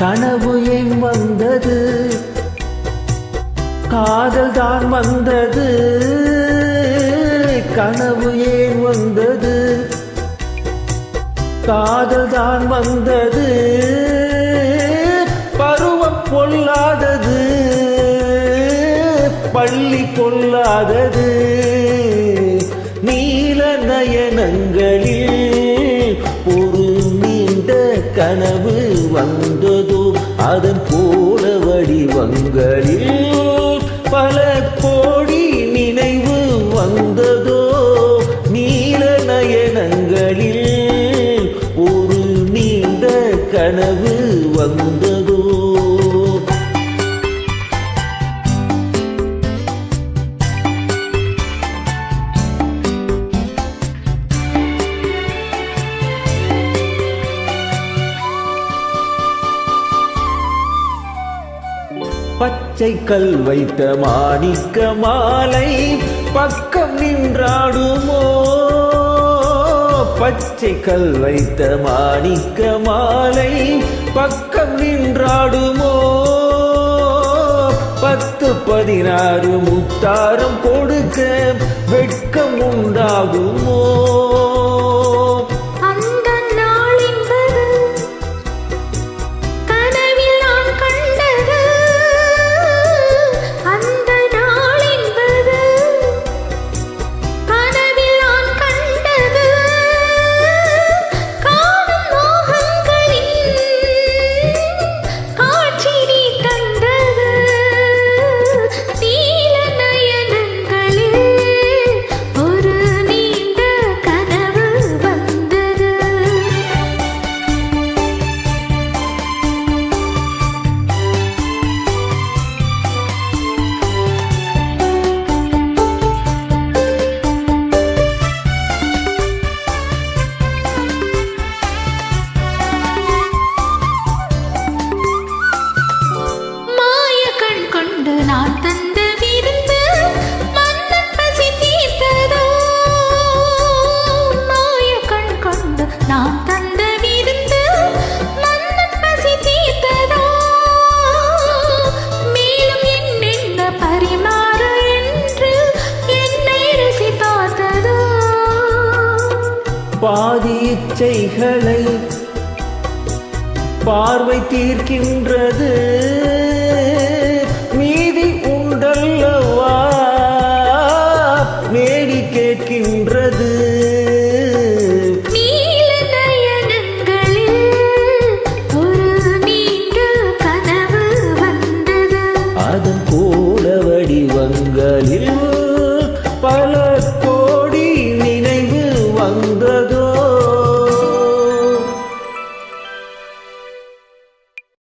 கனவு ஏன் வந்தது, காதல் தான் வந்தது. கனவு ஏன் வந்தது, காதல் தான் வந்தது. பருவம் பொல்லாதது, பள்ளி பொல்லாதது. நீல நயனங்களில் ஒரு நீண்ட கனவு வந்ததோ, அதன் போல வடிவங்களில் பல கோடி நினைவு வந்ததோ. நீல நயனங்களில் ஒரு நீண்ட கனவு வந்ததோ. பச்சை கல் வைத்த மாணிக்க மாலை பக்கம் நின்றாடுமோ, பச்சை கல் வைத்த மாணிக்க மாலை பக்கம் நின்றாடுமோ. 10, 16 முத்தாரம் கொடுக்க வெட்கம் உண்டாகுமோ. நான் தந்த விருந்து மன்னன் பசி தீர்த்ததோ, மாய கண் கொண்டு நான் தந்த விருந்து மன்னன் பசி தீர்த்ததோ. மேலும் என்னென்ன பரிமாற என்று என்னை ருசி பார்த்ததோ. பாதி இச்சைகளை பார்வை தீர்க்கின்றது,